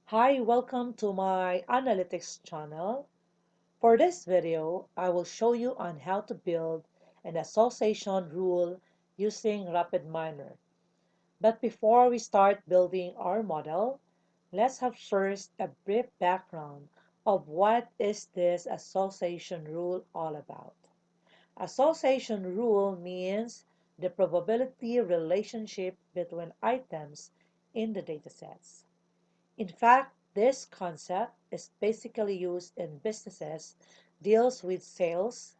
Hi, welcome to my analytics channel. For this video, I will show you on how to build an association rule using RapidMiner. But before we start building our model, let's have first a brief background of what is this association rule all about. Association rule means the probability relationship between items in the datasets. In fact, this concept is basically used in businesses, deals with sales,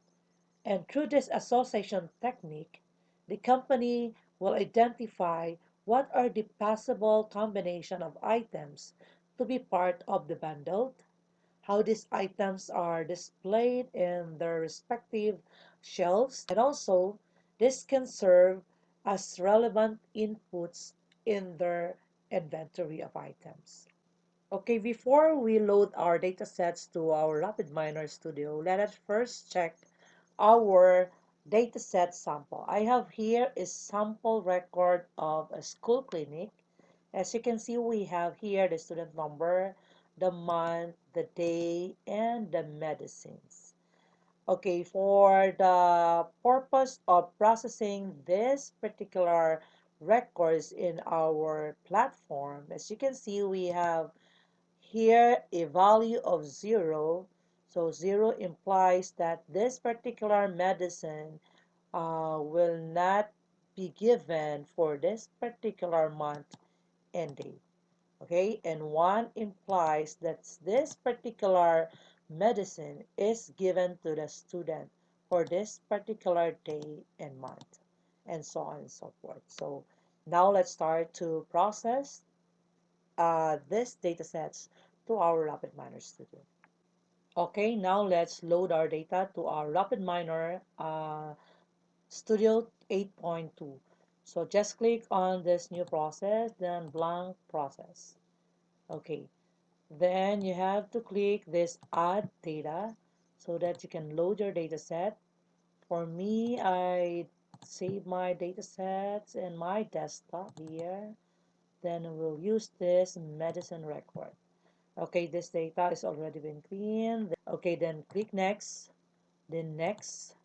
and through this association technique, the company will identify what are the possible combination of items to be part of the bundled, how these items are displayed in their respective shelves, and also this can serve as relevant inputs in their inventory of items. Okay, before we load our datasets to our RapidMiner Studio, let us first check our dataset sample. I have here a sample record of a school clinic. As you can see, we have here the student number, the month, the day, and the medicines. Okay, for the purpose of processing this particular records in our platform, as you can see, we have here a value of 0. So 0 implies that this particular medicine will not be given for this particular month and day. Okay, and 1 implies that this particular medicine is given to the student for this particular day and month, and so on and so forth. So now let's start to process this datasets to our RapidMiner Studio. Okay, now let's load our data to our RapidMiner Studio 8.2. So just click on this new process, then blank process. Okay, then you have to click this add data so that you can load your data set. For me, I save my data sets in my desktop here. Then we'll use this medicine record. Okay, this data is already been cleaned. Okay, then click next, then next.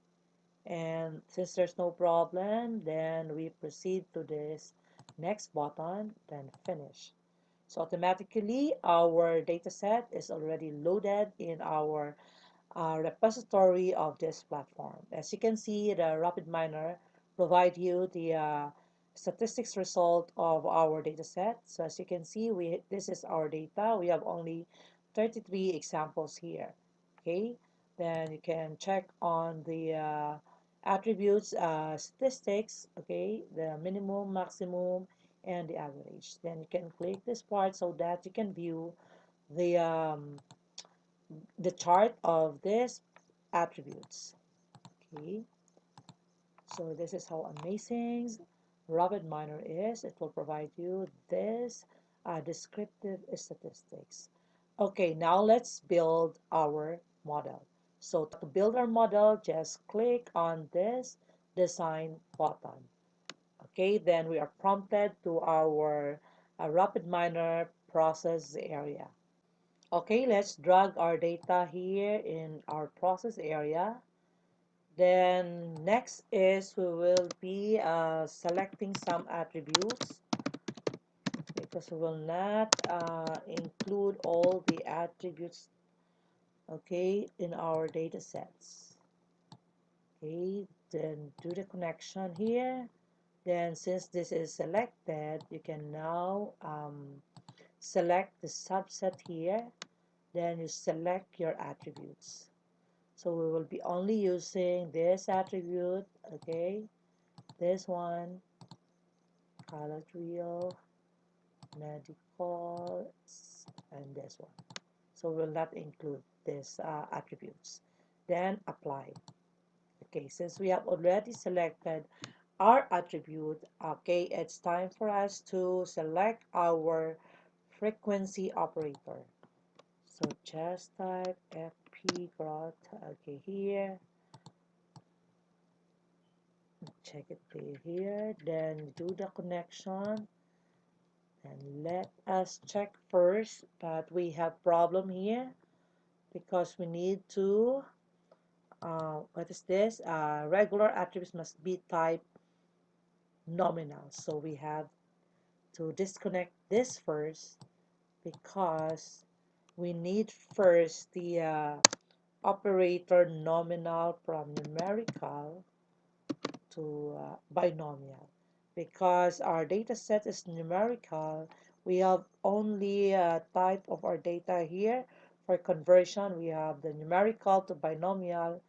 And since there's no problem, then we proceed to this next button, then finish. So automatically our data set is already loaded in our repository of this platform. As you can see, the RapidMiner provide you the statistics result of our data set. So as you can see, this is our data. We have only 33 examples here. Okay, then you can check on the attributes statistics. Okay, the minimum, maximum, and the average. Then you can click this part so that you can view the chart of these attributes. Okay, so this is how amazing RapidMiner is. It will provide you this descriptive statistics. Okay, now let's build our model. So to build our model, just click on this design button. Okay, then we are prompted to our RapidMiner process area. Okay, let's drag our data here in our process area. Then next is we will be selecting some attributes because we will not include all the attributes, okay, in our data sets. Okay, then do the connection here. Then since this is selected, you can now select the subset here. Then you select your attributes. So we will be only using this attribute, okay, this one, color trio, medical, and this one. So we will not include these attributes. Then apply. Okay, since we have already selected our attribute, okay, it's time for us to select our frequency operator. So just type fp growth, okay, here. Check it here, then do the connection, And let us check first that we have problem here because we need to what is this? Regular attributes must be type nominal. So we have to disconnect this first because we need first the operator nominal from numerical to binomial. Because our data set is numerical, we have only a type of our data here. For conversion, we have the numerical to binomial,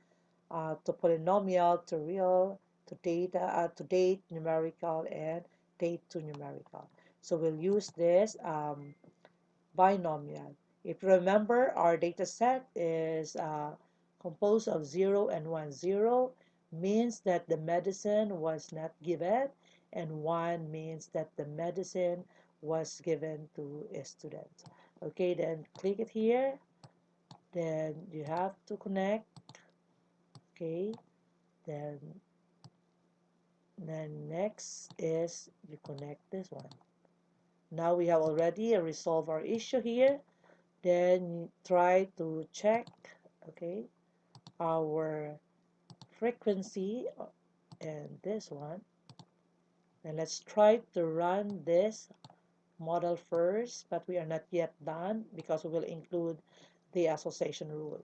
to polynomial, to real, to data, to date numerical, and date to numerical. So we'll use this binomial. If you remember, our data set is composed of 0 and 1. 0 means that the medicine was not given, and 1 means that the medicine was given to a student. Okay, then click it here. Then you have to connect. Okay, then next is you connect this one. Now we have already resolved our issue here. Then try to check, okay, our frequency and this one. And let's try to run this model first, but we are not yet done because we will include the association rule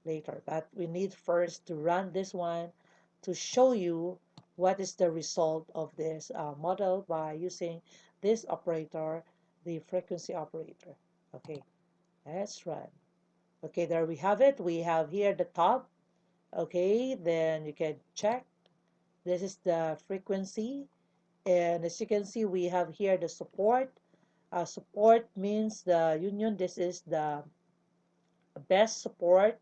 later. But we need first to run this one to show you what is the result of this model by using this operator, the frequency operator. Okay, let's run. Okay, there we have it. We have here the top. Okay, then you can check. This is the frequency. And as you can see, we have here the support. Support means the union. This is the best support.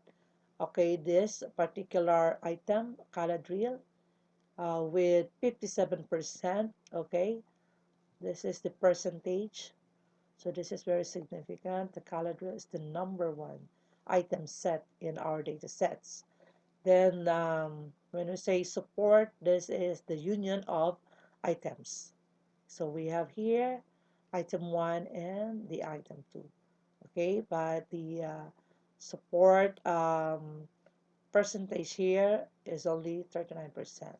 Okay, this particular item, Caladrill, with 57%. Okay, this is the percentage. So this is very significant. The Caladrill is the #1 item set in our data sets. Then when we say support, this is the union of items. So we have here item 1 and the item 2. Okay, but the support percentage here is only 39%.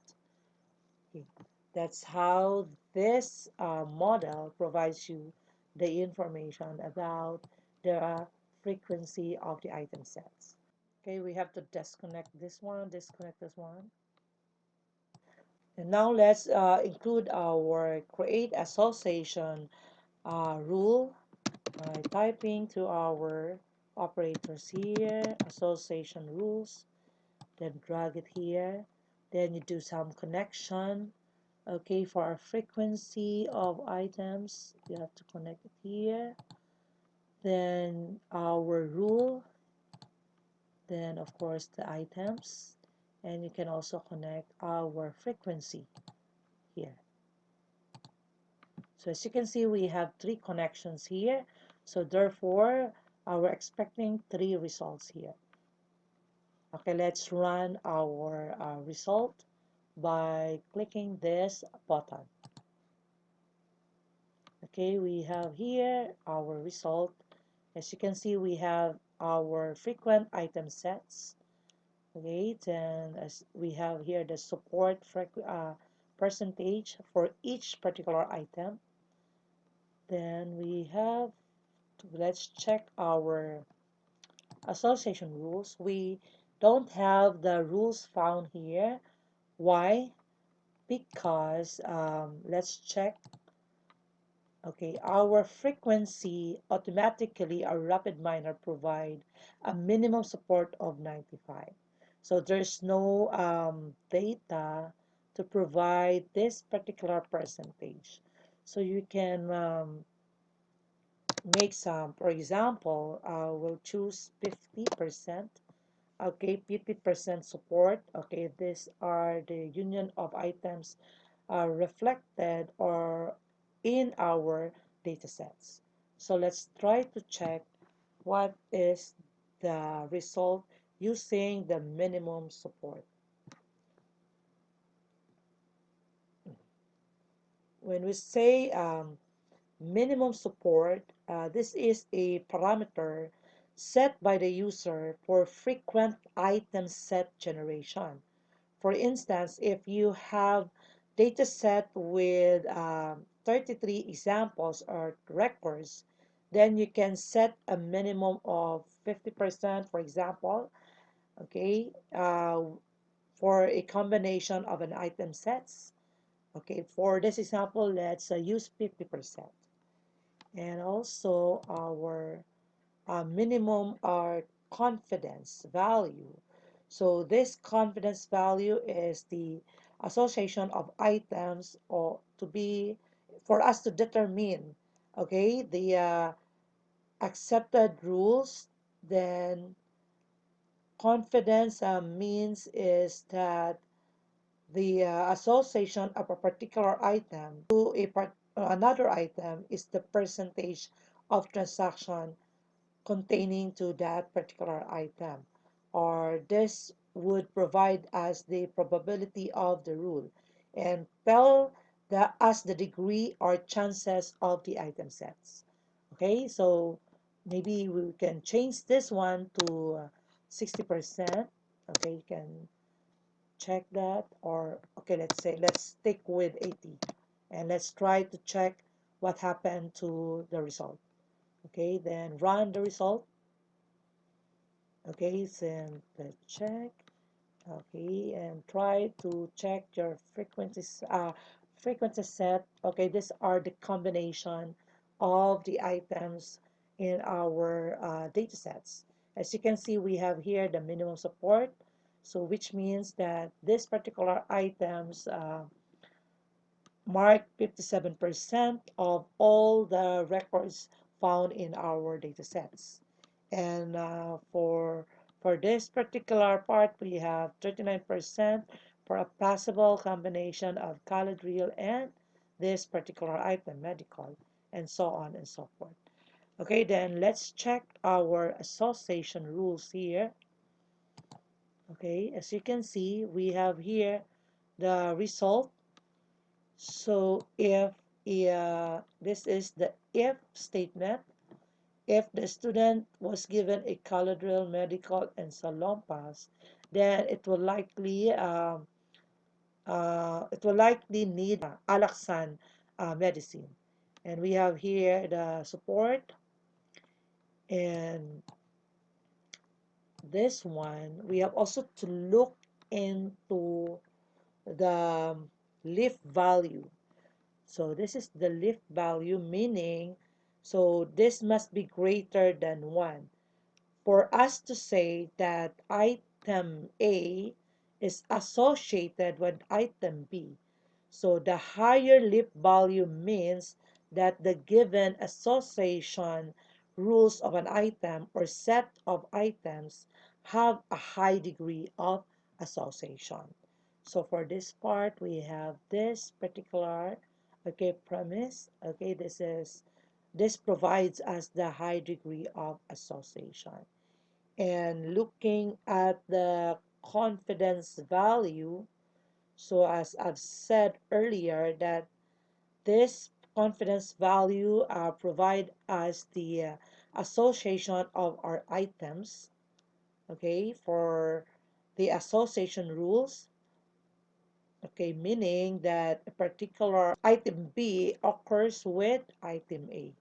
Okay. That's how this model provides you the information about the frequency of the item sets. Okay, we have to disconnect this one, disconnect this one. And now let's include our create association rule by typing to our operators here, association rules, then drag it here. Then you do some connection. Okay, for our frequency of items, you have to connect it here. Then our rule, then of course the items, and you can also connect our frequency here. So as you can see, we have 3 connections here. So therefore, we're expecting 3 results here. Okay, let's run our result by clicking this button. Okay, we have here our result. As you can see, we have our frequent item sets. Okay, then as we have here the support percentage for each particular item. Then we have let's check our association rules. We don't have the rules found here. Why? Because let's check. Okay, our frequency automatically, our RapidMiner provide a minimum support of 95. So there's no data to provide this particular percentage. So you can make some, for example, we'll choose 50%. Okay, 50% support. Okay, these are the union of items reflected or in our data sets. So let's try to check what is the result using the minimum support. When we say minimum support. This is a parameter set by the user for frequent item set generation. For instance, if you have data set with 33 examples or records, then you can set a minimum of 50%, for example, okay, for a combination of an item sets. Okay, for this example, let's use 50%. And also our minimum confidence value. So this confidence value is the association of items or to be for us to determine, okay, the accepted rules. Then confidence means is that the association of a particular item to another item is the percentage of transaction containing to that particular item, or this would provide us the probability of the rule and tell us the degree or chances of the item sets. Okay, so maybe we can change this one to 60%. Okay, you can check that, or okay, let's stick with 80 and let's try to check what happened to the result. Okay, then run the result. Okay, send the check. Okay, and try to check your frequency set. Okay, these are the combination of the items in our data sets. As you can see, we have here the minimum support, so which means that this particular items mark 57% of all the records found in our data sets. And for this particular part, we have 39% for a possible combination of Caladriel and this particular item, medical, and so on and so forth. Okay, then let's check our association rules here. Okay, as you can see, we have here the result. So if this is the if statement, if the student was given a Caladriel, medical, and Salonpas, then it will likely need Alaxan medicine. And we have here the support, and this one we have also to look into the lift value. So this is the lift value, meaning so this must be greater than 1 for us to say that item A is associated with item B. So the higher lift value means that the given association rules of an item or set of items have a high degree of association. So for this part, we have this particular premise. Okay, this provides us the high degree of association. And looking at the confidence value, so as I've said earlier, that this confidence value provide us the association of our items, okay, for the association rules, okay, meaning that a particular item B occurs with item A.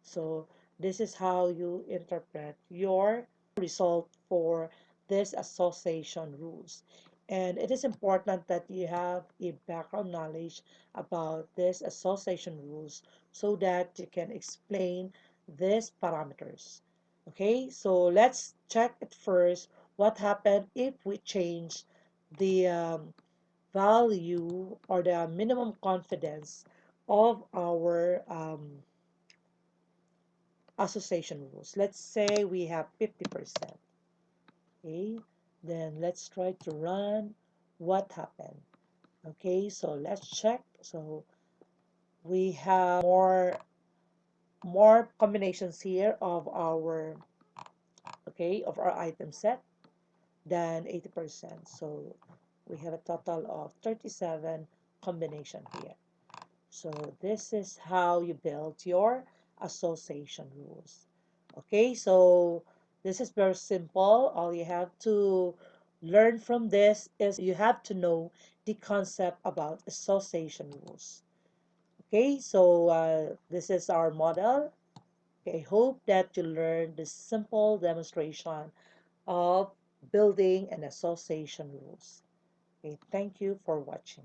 So this is how you interpret your result for this association rules. And it is important that you have a background knowledge about this association rules so that you can explain these parameters. Okay, so let's check at first what happened if we change the value or the minimum confidence of our association rules. Let's say we have 50%. Okay, then let's try to run what happened. Okay, so let's check. So we have more combinations here of our item set than 80%. So we have a total of 37 combination here. So this is how you build your association rules. Okay, so this is very simple. All you have to learn from this is you have to know the concept about association rules. Okay, so this is our model. Okay, I hope that you learned this simple demonstration of building an association rules. Okay, thank you for watching.